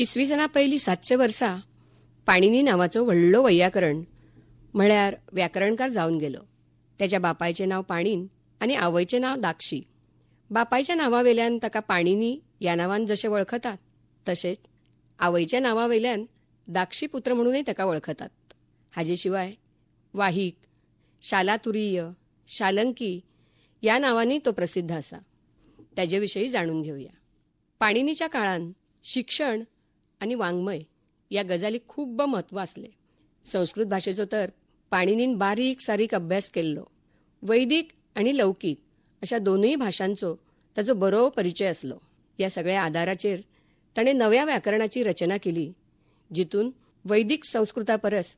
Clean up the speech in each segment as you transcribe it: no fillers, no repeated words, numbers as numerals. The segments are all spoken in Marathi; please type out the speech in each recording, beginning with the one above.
इसवी सना पहिली 700 वर्सा पाणिनी नावाचो व्हडलो वैयाकरण म्हळ्यार व्याकरणकार जावन गेलो. त्याच्या बापायचें नांव पाणीन आनी आवयचें नांव दाक्षी. बापायच्या नांवावेल्यान ताका पाणिनी ह्या नांवान जशें वळखतात तशेंच आवयच्या नांवावेल्यान दाक्षी पुत्र म्हणूनय ताका वळखतात. हाजे शिवाय वाहीक, शालातुरीय, शालंकी ह्या नांवांनी तो प्रसिद्ध आसा. ताजे विशयी जाणून घेवया. पाणिनीच्या काळान शिक्षण आनी वाङ्मय ह्या गजालीक खूब म्हत्व आसलें. संस्कृत भाशेचो तर पाणिनीन बारीक सारीक अभ्यास केल्लो. वैदीक आनी लौकीक अशा दोनूय भाशांचो ताचो बरो परिचय आसलो. ह्या सगळ्या आदाराचेर ताणें नव्या व्याकरणाची रचना केली, जितून वैदीक संस्कृता परस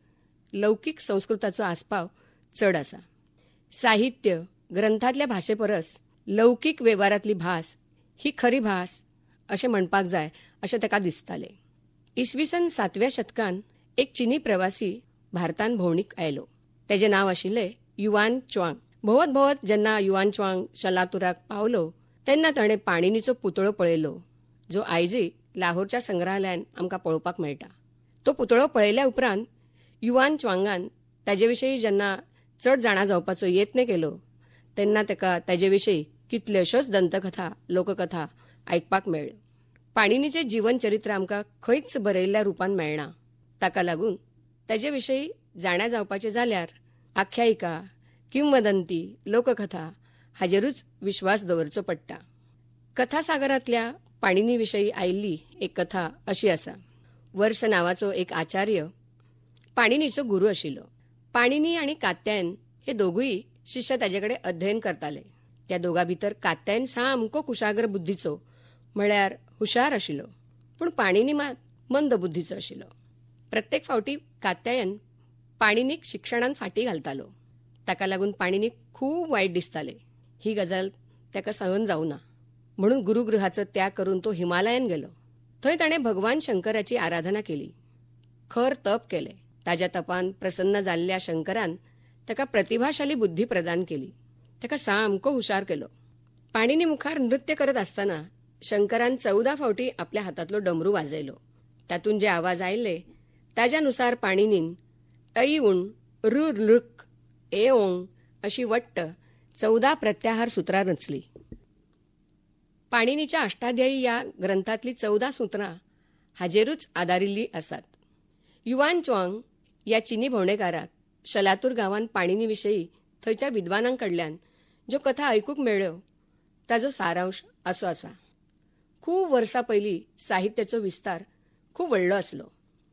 लौकीक संस्कृताचो आस्पाव चड आसा. साहित्य ग्रंथांतल्या भाशे परस लौकीक वेव्हारांतली भास ही खरी भास अशें म्हणपाक जाय अशें ताका दिसतालें. इसवी सन 7व्या शतकान एक चिनी प्रवासी भारतान भोंवणीक आयलो. तेजें नांव आशिल्लें युआन च्वांग. भोंवत भोंवत जेन्ना युआन च्वांग शलातुराक पावलो तेन्ना ताणें पाणिनीचो पुतळो पळयलो, जो आयजय लाहोरच्या संग्रहालयान आमकां पळोवपाक मेळटा. तो पुतळो पळयल्या उपरांत युआन च्वांगान ताजे विशयी जेन्ना चड जाणा जावपाचो यत्न केलो तेन्ना ताका ताजे विशयी कितल्योश्योच दंतकथा, लोककथा आयकपाक मेळ्ळ्यो. पाणिनीचें जीवनचरित्र आमकां खंयच बरयल्ल्या रुपान मेळना. ताका लागून ताजे विशयी जाणा जावपाचें जाल्यार आख्यायिका, किंवदंती, लोककथा हाजेरूच विश्वास दवरचो पडटा. कथासागरांतल्या पाणिनी विशयी आयिल्ली एक कथा अशी आसा. वर्ष नांवाचो एक आचार्य पाणिनीचो गुरू आशिल्लो. पाणिनी आनी कात्यायन हे दोगूय शिष्य ताजेकडे अध्ययन करताले. त्या दोगां भितर कात्यायन सामको कुशाग्र बुद्धीचो म्हळ्यार हुशार आशिल्लो, पूण पाणिनी मात मंद बुद्धीचो आशिल्लो. प्रत्येक फावटी कात्यायन पाणिनीक शिक्षणान फाटीं घालतालो. ताका लागून पाणिनीक खूब वायट दिसतालें. ही गजाल ताका सहन जावना. म्हणून गुरुगृहाचो त्याग करून तो हिमालयान गेलो. थंय ताणें भगवान शंकराची आराधना केली, खर तप केलें. ताज्या तपान प्रसन्न जाल्ल्या शंकरान ताका प्रतिभाशाली बुद्धी प्रदान केली. ताका सामको हुशार केलो. पाणिनी मुखार नृत्य करत आसतना शंकरान 14 फावटी आपल्या हातांतलो डमरू वाजयलो. तातून जे आवाज आयले ताज्यानुसार पाणिनीन ऐ उण, ऋ लृक, ए ओंग अशी वट्ट 14 प्रत्याहार सुत्रां रचली. पाणिनीच्या अष्टाध्यायी या ग्रंथातली 14 सुत्रां हाजेरूच आदारिल्ली आसात. युआन च्वांग या चिनी भोंवडेकाराक शलातूर गांवांत पाणिनी विशयी थंयच्या विद्वानांकडल्यान ज्यो कथा आयकूंक मेळ्ळ्यो ताचो सारांश असो आसा. खूब वर्सां पयलीं साहित्याचो विस्तार खूब व्हडलो आसलो.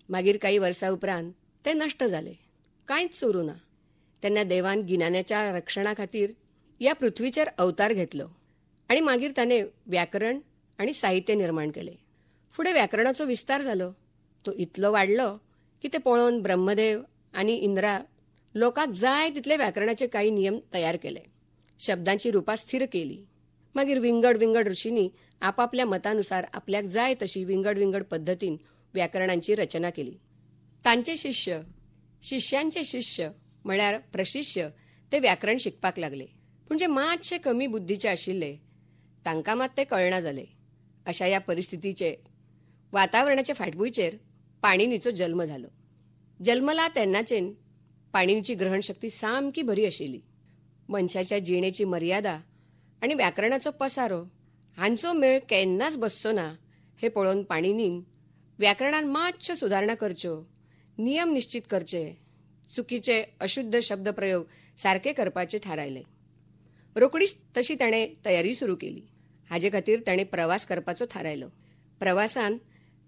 मागीर काही वर्सां उपरांत तें नश्ट जालें. कांयच उरूना. तेन्ना देवान गिन्यानाच्या रक्षणा खातीर ह्या पृथ्वीचेर अवतार घेतलो आनी मागीर ताणें व्याकरण आनी साहित्य निर्माण केलें. फुडें व्याकरणाचो विस्तार जालो. तो इतलो वाडलो की ते पळोवन ब्रह्मदेव आनी इंद्रा लोकांक जाय तितले व्याकरणाचे काही नियम तयार केले. शब्दांची रुपां स्थिर केली. मागीर विंगड विंगड ऋषींनी आपापल्या मतानुसार आपल्याक जाय तशी विंगड विंगड पद्धतीन व्याकरणांची रचना केली. तांचे शिष्य, शिष्यांचे शिष्य म्हळ्यार प्रशिष्य ते व्याकरण शिकपाक लागले. पूण जे मातशे कमी बुद्धीचे आशिल्ले तांकां मात ते कळना जाले. अशा ह्या परिस्थितीचे वातावरणाच्या फाटभुंयचेर पाणिनीचो जल्म जालो. जल्मला तेन्नाचेन पाणिनीची ग्रहणशक्ती सामकी बरी आशिल्ली. मनशाच्या जिणेची मर्यादा आनी व्याकरणाचो पसारो हांचो मेळ केन्नाच बसचो ना हे पळोवन पाणिनीन व्याकरणान मातश्यो सुदारणा करच्यो, नियम निश्चित करचे, चुकीचे अशुद्ध शब्दप्रयोग सारके करपाचे थारायले. रोकडीच तशी ताणें तयारी सुरू केली. हाजे खातीर ताणें प्रवास करपाचो थारायलो. प्रवासान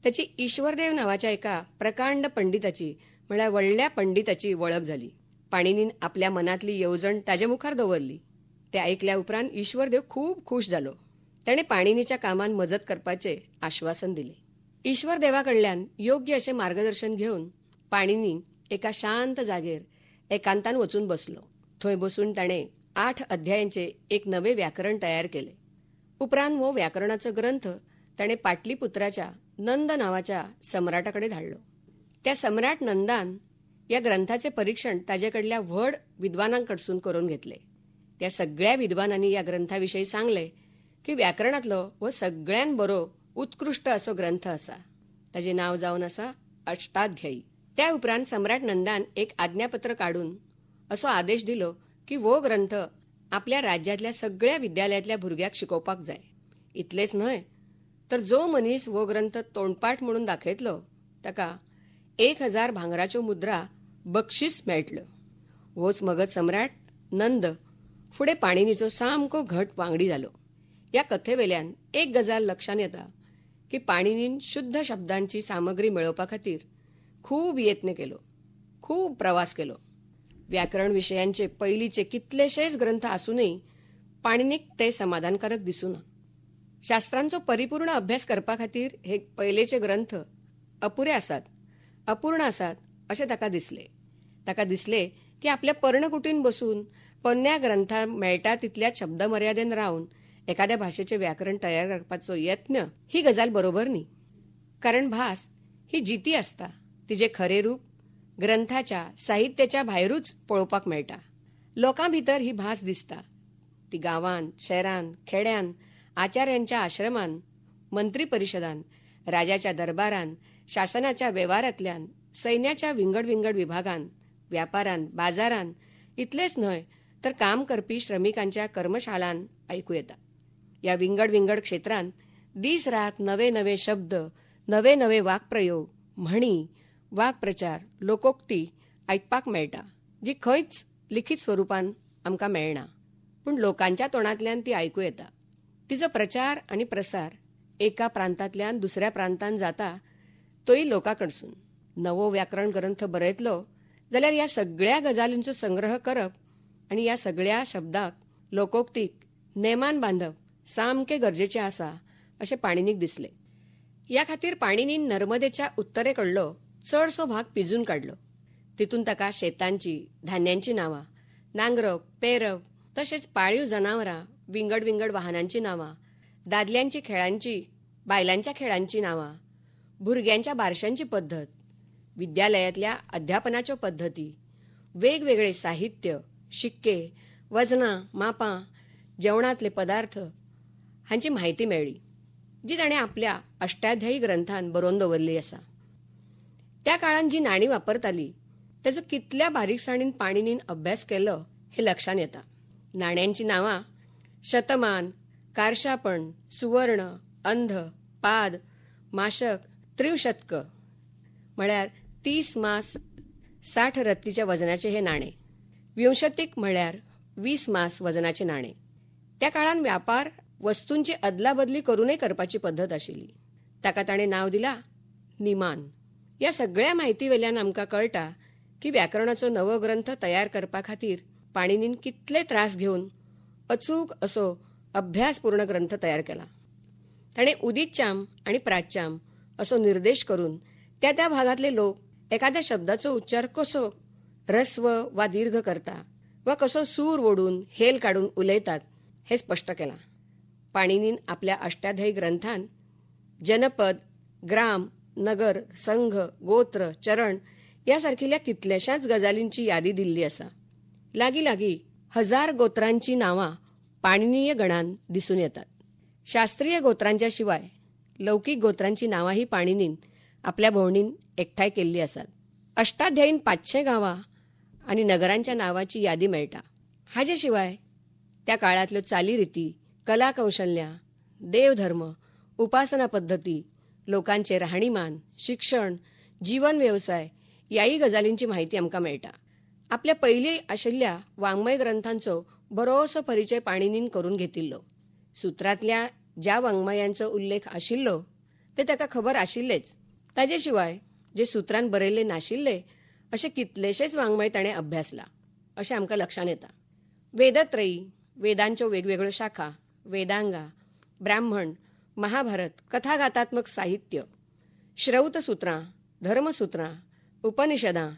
ताची ईश्वरदेव नांवाच्या एका प्रकांड पंडिताची म्हळ्यार व्हडल्या पंडिताची वळख जाली. पाणिनीन आपल्या मनांतली येवजण ताजे मुखार दवरली. ते आयकल्या उपरांत ईश्वरदेव खूब खूश जालो. ताणें पाणिनीच्या कामान मजत करपाचें आश्वासन दिलें. ईश्वरदेवा कडल्यान योग्य अशें मार्गदर्शन घेवन पाणिनी एका शांत जागेर एकांतान वचून बसलो. थंय बसून ताणें 8 अध्यायांचे एक नवे व्याकरण तयार केले. उपरांत हो व्याकरणाचो ग्रंथ ताणें पाटलीपुत्राच्या नंद नांवाच्या सम्राटाकडे धाडलो. त्या सम्राट नंदान या ग्रंथाचे परीक्षण ताजेकडल्या व्हड विद्वानांकडसून करून घेतले. त्या सगळ्या विद्वानांनी या ग्रंथाविशयी सांगले की व्याकरणातलो हो सगळ्यान बरो उत्कृष्ट असो ग्रंथ असा. ताजे नाव जावन आसा अष्टाध्यायी. त्या उपरांत सम्राट नंदान एक आज्ञापत्र काढून असो आदेश दिलो की वो ग्रंथ आपल्या राज्यातल्या सगळ्या विद्यालयातल्या भुरग्याक शिकोवपाक जाय. इतलेच न्हय तर जो मनीस वो ग्रंथ तोंडपाठ म्हणून दाखयतलो ताका 1000 भांगराच्यो मुद्रा बक्षीस मेळटलो. होच मगत सम्राट नंद फुडें पाणिनीचो सामको घट वांगडी जालो. ह्या कथेवेल्यान एक गजाल लक्षात येता की पाणिनीन शुद्ध शब्दांची सामग्री मेळोवपा खातीर खूब यत्न केलो, खूब प्रवास केलो. व्याकरण विशयांचे पयलींचे कितलेशेच ग्रंथ आसूनय पाणिनीक ते समाधानकारक दिसूना. शास्त्रांचो परिपूर्ण अभ्यास करपा खातीर हे पयलेचे ग्रंथ अपुरे आसात, अपूर्ण आसात अशें ताका दिसले. ताका दिसले की आपल्या पर्णकुटीन बसून पोन्न्या ग्रंथां मेळटा तितल्याच शब्द मर्यादेन रावन एखाद्या भाषेचे व्याकरण तयार करपाचो यत्न ही गजाल बरोबर न्ही. कारण भास ही जिती आसता, तिजे खरे रूप ग्रंथाच्या साहित्याच्या भायरूच पळोवपाक मेळटा. लोकां भितर ही भास दिसता. ती गांवांत, शहरांत, खेड्यांत, आचार्यांच्या आश्रमांत, मंत्री परिशदांत, राजाच्या दरबारांत, शासनाच्या वेव्हारांतल्यान, सैन्याच्या विंगड विंगड विभागांत, व्यापारांत, बाजारांत, इतलेच न्हय तर काम करपी श्रमिकांच्या कर्मशाळांत ऐकू येता. या विंगड विंगड क्षेत्रांत दीस रात नवे नवे शब्द, नवे नवे वाक्प्रयोग, म्हणी, वाक्प्रचार, लोकोक्ती आयकपाक मेळटा, जी खंयच लिखीत स्वरुपान आमकां मेळना, पूण लोकांच्या तोंडांतल्यान ती आयकू येता. तिचो प्रचार आनी प्रसार एका प्रांतांतल्यान दुसऱ्या प्रांतांत जाता, तोय लोकां कडसून. नवो व्याकरण ग्रंथ बरयतलो जाल्यार ह्या सगळ्या गजालींचो संग्रह करप आनी ह्या सगळ्या शब्दाक, लोकोक्तीक नेमान बांधप सामकें गरजेचें आसा अशें पाणिनीक दिसलें. ह्या खातीर पाणिनीन नर्मदेच्या उत्तरेकडलो चडसो भाग पिंजून काडलो. तितून ताका शेतांची, धान्यांची नांवां, नांगरप, पेरप, तशेंच पाळीव जनावरां, विंगड विंगड वाहनांची नांवां, दादल्यांची खेळांची, बायलांच्या खेळांची नांवां, भुरग्यांच्या बारशांची पद्दत, विद्यालयांतल्या अध्यापनाच्यो पद्दती, वेगवेगळे साहित्य, शिक्के, वजनां, मापां, जेवणांतले पदार्थ हांची म्हायती मेळ्ळी, जी ताणें आपल्या अष्टाध्यायी ग्रंथांत बरोवन दवरली आसा. त्या काळांत जी नाणीं वापरतालीं ताचो कितल्या बारीकसाणीन पाणिनीन अभ्यास केलो हें लक्षांत येता. नाण्यांची नांवां शतमान, कारशापण, सुवर्ण, अंध, पाद, माशक, त्रिशतक म्हळ्यार 30 मास 60 रत्तीच्या वजनाचे हे नाणे. विंशतीक म्हळ्यार 20 मास वजनाचे नाणे. त्या काळान व्यापार वस्तूंची अदलाबदली करूनय करपाची पद्धत आशिल्ली. ताका ताणें नांव दिलां निमान. ह्या सगळ्या म्हायती वेल्यान आमकां कळटा की व्याकरणाचो नवो ग्रंथ तयार करपा खातीर पाणिनीन कितले त्रास घेवन अचूक असो अभ्यासपूर्ण ग्रंथ तयार केला. ताणें उदीतचाम आनी प्राच्याम असो निर्देश करून त्या भागातले लोक एखाद्या शब्दाचो उच्चार कसो ऱ्हस्व वा दीर्घ करता वा कसो सूर ओडून हेल काडून उलयतात हे स्पश्ट केलां. पाणिनीन आपल्या अष्टाध्यायी ग्रंथांत जनपद, ग्राम, नगर, संघ, गोत्र, चरण या सारकिल्या कितल्याशाच गजालींची यादी दिल्ली आसा. लागी लागी 1000 गोत्रांची नांवां पाणिनीय गणांत दिसून येतात. शास्त्रीय गोत्रांच्या शिवाय लौकीक गोत्रांची नांवांही पाणिनीन आपल्या भोंवडीन एकठांय केल्ली आसात. अष्टाध्यायीन 500 गांवां आनी नगरांच्या नांवांची यादी मेळटा. हाचे शिवाय त्या काळांतल्यो चालीरिती, कला कौशल्या, देवधर्म, उपासना पद्दती, लोकांचे राहणीमान, शिक्षण, जीवन व्यवसाय ह्याही गजालींची माहिती आमकां मेळटा. आपल्या पयलीं आशिल्ल्या वाङ्मय ग्रंथांचो बरोसो परिचय पाणिनीन करून घेतिल्लो. सुत्रांतल्या ज्या वाङ्मयांचो उल्लेख आशिल्लो ते ताका खबर आशिल्लेच. ताचे शिवाय जे सुत्रांत बरयल्ले नाशिल्ले अशे कितलेशेच वाङ्मय ताणें अभ्यासला अशें आमकां लक्षांत येता. वेदत्रयी, वेदांच्यो वेगवेगळ्यो शाखा, वेदांगा, ब्राह्मण, महाभारत, कथागाथात्मक साहित्य, श्रौतसूत्रां, धर्मसूत्रां, उपनिषदां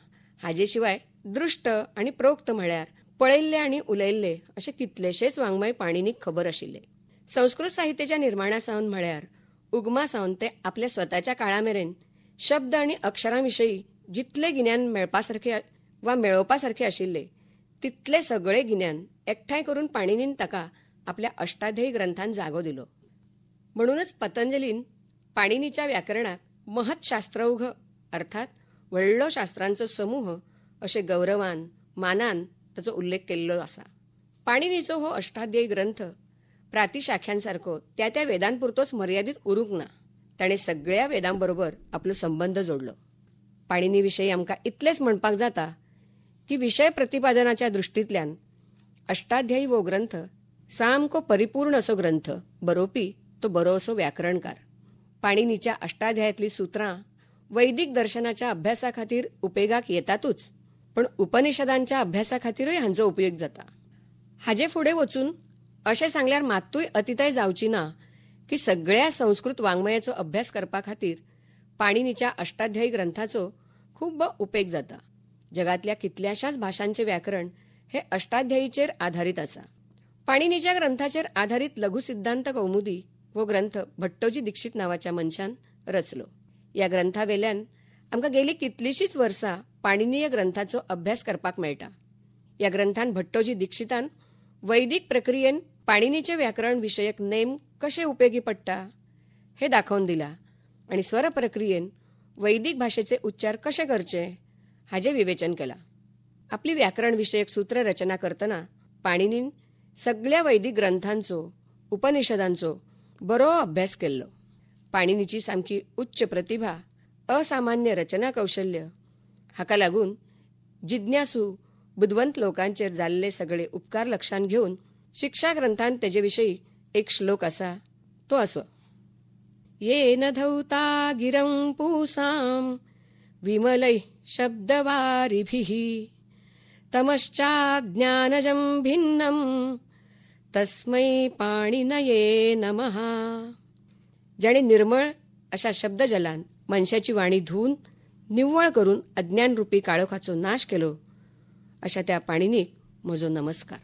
हाचे शिवाय दृष्ट आनी प्रोक्त म्हळ्यार पळयल्ले आनी उलयल्ले अशे कितलेशेच वाङ्मय पाणिनीक खबर आशिल्ले. संस्कृत साहित्याच्या निर्माणा सावन म्हळ्यार उगमा सावन ते आपल्या स्वताच्या काळा मेरेन शब्द आनी अक्षरां विशयी जितले गिन्यान मेळपासारखे वा मेळोवपासारखे आशिल्ले तितले सगळे गिन्यान एकठांय करून पाणिनीन ताका आपल्या अष्टाध्यायी ग्रंथांत जागो दिलो. म्हणूनच पतंजलीन पाणिनीच्या व्याकरणाक महत् शास्त्रौघ अर्थात व्हडलो शास्त्रांचो समूह अशे गौरवान मानान ताचो उल्लेख केल्लो आसा. पाणिनीचो हो अष्टाध्यायी ग्रंथ प्रातिशाख्यांसारको त्या त्या वेदांपुरतोच मर्यादित उरूंक ना. ताणें सगळ्या वेदांबरोबर आपलो संबंध जोडलो. पाणिनी विशयी आमकां इतलेंच म्हणपाक जाता की विशय प्रतिपादनाच्या दृश्टींतल्यान अष्टाध्यायी हो ग्रंथ सामको परिपूर्ण असो ग्रंथ, बरोवपी तो बरो असो व्याकरणकार. पाणिनीच्या अष्टाध्यायातली सुत्रां वैदिक दर्शनाच्या अभ्यासा खातीर उपेगाक येतातूच, पण उपनिषदांच्या अभ्यासा खातीरय हांचो उपयोग जाता. हाजे फुडें वचून अशें सांगल्यार मात्तूय अतिताय जावची ना की सगळ्या संस्कृत वाङ्मयाचो अभ्यास करपा खातीर पाणिनीच्या अष्टाध्यायी ग्रंथाचो खूब उपेग जाता. जगातल्या कितल्याशाच भाषांचे व्याकरण हे अष्टाध्यायीचेर आधारित आसा. पाणिनीच्या ग्रंथाचेर आधारित लघु सिद्धांत कौमुदी हो ग्रंथ भट्टोजी दीक्षित नावाच्या मनशान रचलो. या ग्रंथावेल्यान आमकां गेली कितलीशीच वर्सां पाणिनीय ग्रंथाचो अभ्यास करपाक मेळटा. या ग्रंथान भट्टोजी दीक्षितान वैदिक प्रक्रियेन पाणिनीचे व्याकरण विशयक नेम कशे उपेगी पडटा हे दाखोवन दिला आणि स्वर प्रक्रियेन वैदिक भाषेचे उच्चार कशे करचे हाचे विवेचन केला. आपली व्याकरण विषयक सूत्र रचना करतना पाणिनीन सगळ्या वैदिक ग्रंथांचो उपनिषदांचो बरो अभ्यास केल्लो. पाणिनीची सामकी उच्च प्रतिभा, असामान्य रचना कौशल्य हाका लागून जिज्ञासू बुद्धवंत लोकांचेर जाल्ले सगळे उपकार लक्षांत घेऊन शिक्षा ग्रंथांत तेजे विशयी एक श्लोक आसा तो असो: येन धौता गिरं पूसां विमलै शब्दवारिभिः तमश्चाज्ञानजं भिन्नं तस्मै पाणिनये नमः. जाणे निर्मळ अशा शब्दजलान मनशाची वाणी धुवून निव्वळ करून अज्ञानरूपी काळोखाचो नाश केलो, अशा त्या पाणिनीक म्हजो नमस्कार.